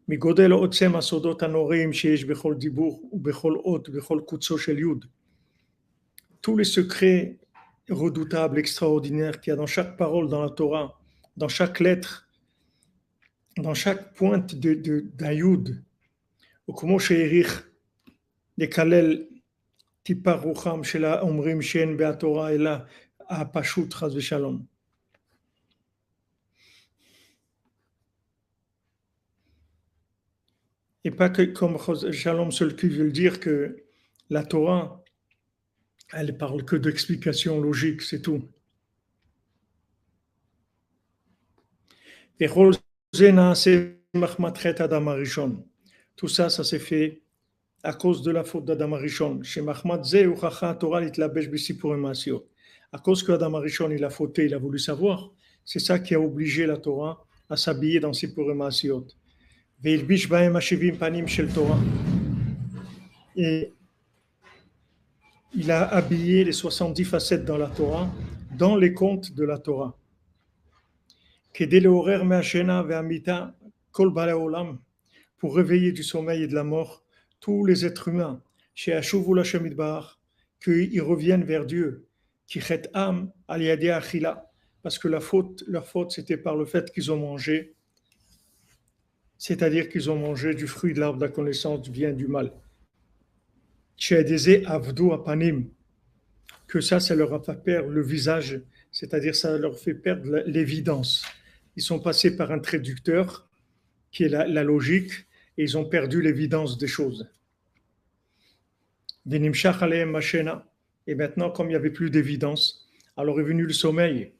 מגודל עוצם הסודות הנוראים שיש בכל דיבור ובכל אות ובכל קוצו של יוד. Tous les secrets redoutables, extraordinaires qu'il y a dans chaque parole dans la Torah, dans chaque lettre, dans chaque pointe d'un yud. וכמו שהעריך לקלל טיפה רוחם של האומרים שאין בתורה אלא הפשוט חס ושלום. Et pas que comme Shalom seul qui veut dire que la Torah, elle parle que d'explications logiques, c'est tout. Tout ça, ça s'est fait à cause de la faute d'Adam Arishon. À cause que Adam Arishon, il a fauté, il a voulu savoir, c'est ça qui a obligé la Torah à s'habiller dans ses Purim Asiot. Ve'ilbish ba'em hashivim panim shel Torah. Et il a habillé les 70 facettes dans la Torah, dans les contes de la Torah. Kedé le'orer me'ashena ve'amita kol balei olam, pour réveiller du sommeil et de la mort tous les êtres humains, chez Ashuvu l'Hashem Yitbarach, qu'ils reviennent vers Dieu, qui chet am al yadei achila, parce que leur faute c'était par le fait qu'ils ont mangé, c'est-à-dire qu'ils ont mangé du fruit de l'arbre de la connaissance du bien et du mal. Chez Adézé avdu apanim, que ça leur a fait perdre le visage, c'est-à-dire ça leur fait perdre l'évidence. Ils sont passés par un traducteur qui est la logique, et ils ont perdu l'évidence des choses. Et maintenant, comme il n'y avait plus d'évidence, alors est venu le sommeil,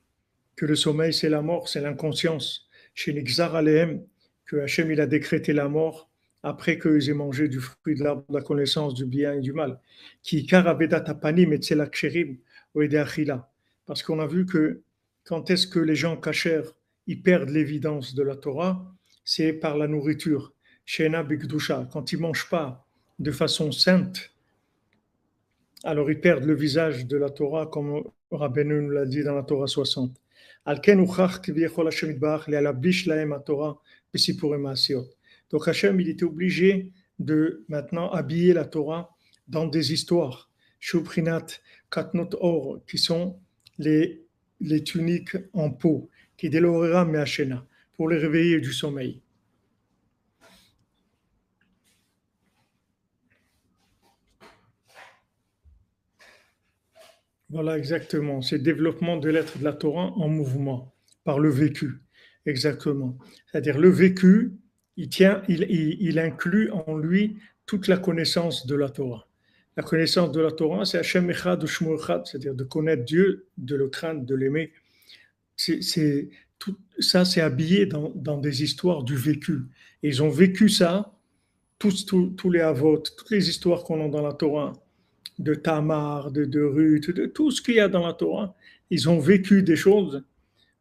que le sommeil c'est la mort, c'est l'inconscience. Chez l'Ixar Alehem, que Hachem il a décrété la mort après qu'ils aient mangé du fruit de l'arbre de la connaissance du bien et du mal. Parce qu'on a vu que quand est-ce que les gens cachèrent, ils perdent l'évidence de la Torah, c'est par la nourriture. Shena Bigdusha, quand ils ne mangent pas de façon sainte, alors ils perdent le visage de la Torah, comme Rabbeinu nous l'a dit dans la Torah 60. Donc Hachem, il était obligé de maintenant habiller la Torah dans des histoires, Shubrinat Katnot Or, qui sont les tuniques en peau, qui délorera Meachena, pour les réveiller du sommeil. Voilà, exactement. C'est le développement de l'être de la Torah en mouvement, par le vécu. Exactement. C'est-à-dire le vécu, il inclut en lui toute la connaissance de la Torah. La connaissance de la Torah, c'est Hashem Echad ou Shmo Echad, c'est-à-dire de connaître Dieu, de le craindre, de l'aimer. Tout ça, c'est habillé dans des histoires du vécu. Et ils ont vécu ça, tous les avot, toutes les histoires qu'on a dans la Torah, de Tamar, de Ruth, de tout ce qu'il y a dans la Torah, ils ont vécu des choses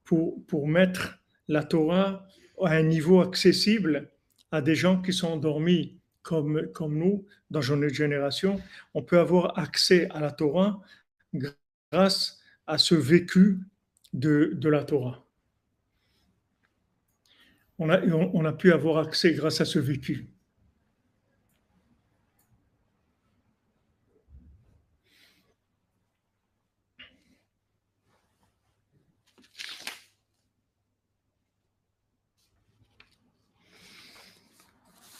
pour mettre la Torah à un niveau accessible à des gens qui sont endormis comme nous, dans notre génération. On peut avoir accès à la Torah grâce à ce vécu de la Torah. On a pu avoir accès grâce à ce vécu.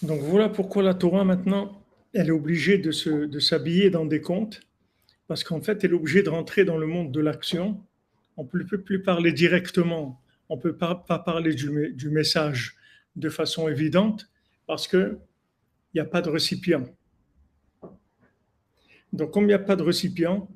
Donc voilà pourquoi la Torah maintenant, elle est obligée de s'habiller dans des contes, parce qu'en fait, elle est obligée de rentrer dans le monde de l'action. On ne peut plus parler directement, on ne peut pas parler du message de façon évidente, parce qu'il n'y a pas de récipient. Donc comme il n'y a pas de récipient,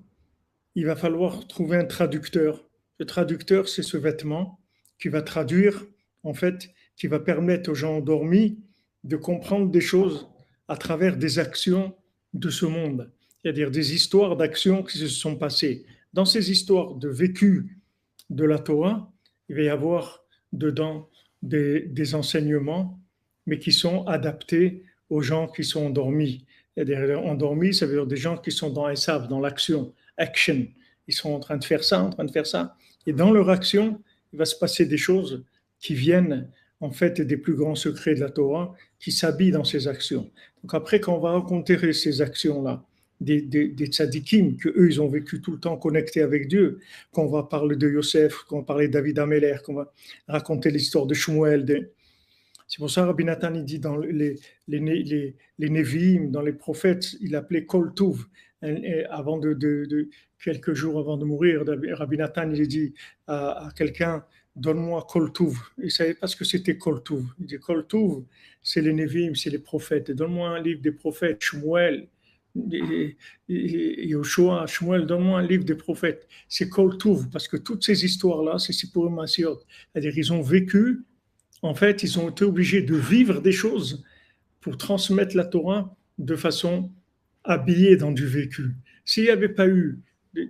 il va falloir trouver un traducteur. Le traducteur, c'est ce vêtement qui va traduire, en fait, qui va permettre aux gens endormis de comprendre des choses à travers des actions de ce monde, c'est-à-dire des histoires d'actions qui se sont passées. Dans ces histoires de vécu de la Torah, il va y avoir dedans des enseignements, mais qui sont adaptés aux gens qui sont endormis. C'est-à-dire endormis, ça veut dire des gens qui sont dans Esav, dans l'action, action. Ils sont en train de faire ça, en train de faire ça. Et dans leur action, il va se passer des choses qui viennent en fait des plus grands secrets de la Torah, qui s'habillent dans ces actions. Donc après, quand on va raconter ces actions-là, des tzadikim, qu'eux, ils ont vécu tout le temps connectés avec Dieu, qu'on va parler de Yosef, qu'on va parler de David Améler, qu'on va raconter l'histoire de Shmuel. C'est pour ça que Rabbi Nathan, il dit dans les Nevi'im, dans les prophètes, il appelait Kol Tuv. Avant quelques jours avant de mourir, Rabbi Nathan, il dit à quelqu'un, donne-moi Kol Tuv. Il ne savait pas ce que c'était Kol Tuv. Il dit Kol Tuv, c'est les Nevi'im, c'est les prophètes. Donne-moi un livre des prophètes, Shmuel, Yoshua, Shmuel, donne-moi un livre des prophètes. C'est Kol Tuv, parce que toutes ces histoires-là, c'est pour Masiot. C'est-à-dire, ils ont vécu, en fait, ils ont été obligés de vivre des choses pour transmettre la Torah de façon habillée dans du vécu. S'il n'y avait pas eu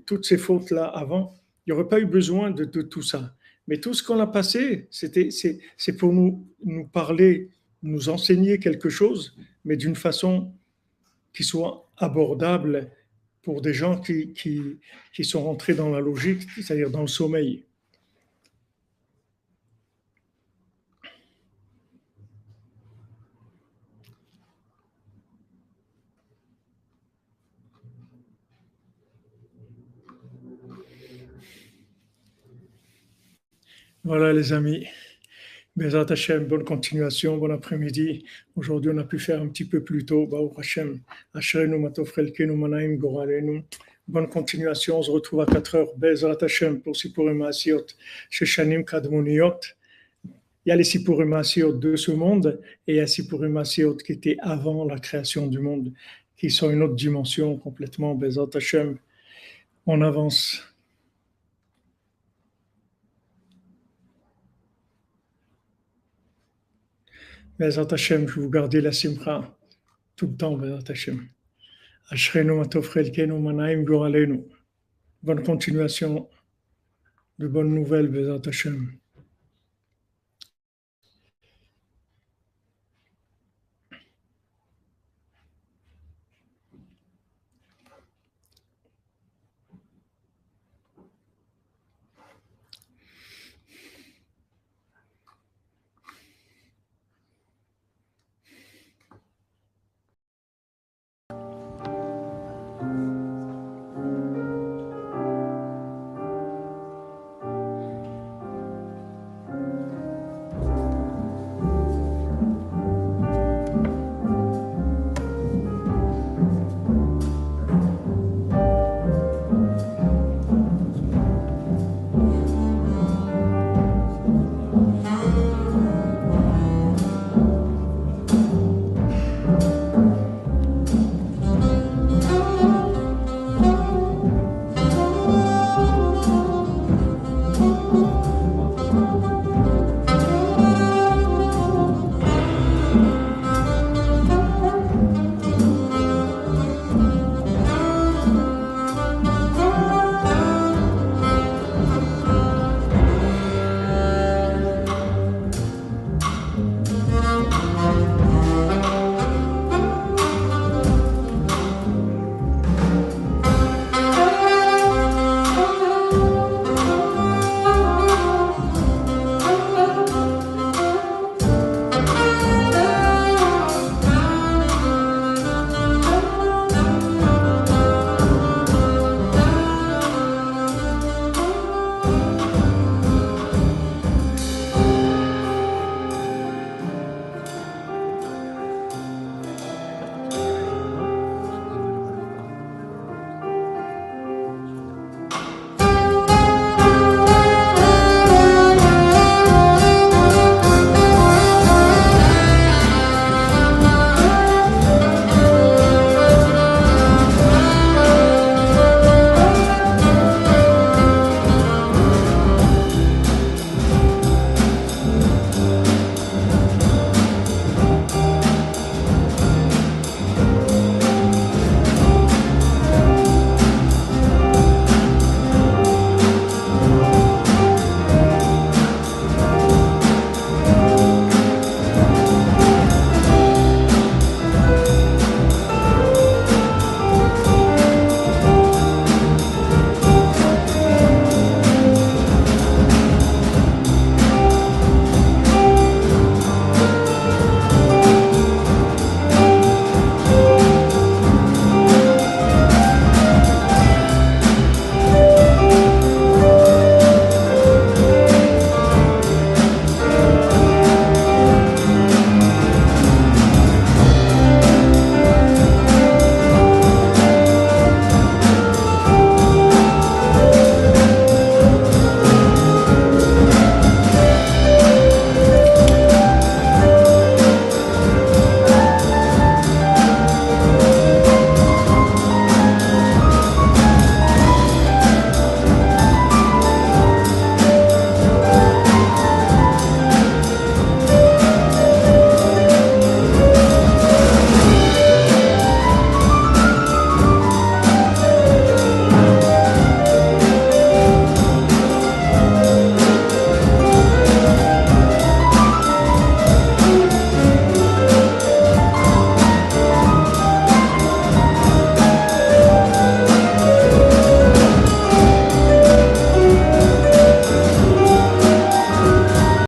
toutes ces fautes-là avant, il n'y aurait pas eu besoin de tout ça. Mais tout ce qu'on a passé, c'est pour nous parler, nous enseigner quelque chose, mais d'une façon qui soit abordable pour des gens qui sont rentrés dans la logique, c'est-à-dire dans le sommeil. Voilà les amis. Bezat Hashem, bonne continuation, bon après-midi. Aujourd'hui, on a pu faire un petit peu plus tôt. Baruch Hashem, Ashrenu Matov Chelkenu Manaim Goralenu. Bonne continuation, on se retrouve à 4 heures. Bezat Hashem pour Sipurim Maasiot, Sheshanim Kadmoniot. Il y a les Sipurim Maasiot de ce monde et il y a Sipurim Maasiot qui étaient avant la création du monde, qui sont une autre dimension complètement. Bezat Hashem, on avance. Bezat Hashem, je vous garder la simcha tout le temps, Bezat Hashem. Ashrenu matov chelkenu manaim goralenu. Bonne continuation, de bonnes nouvelles, Bezat Hashem.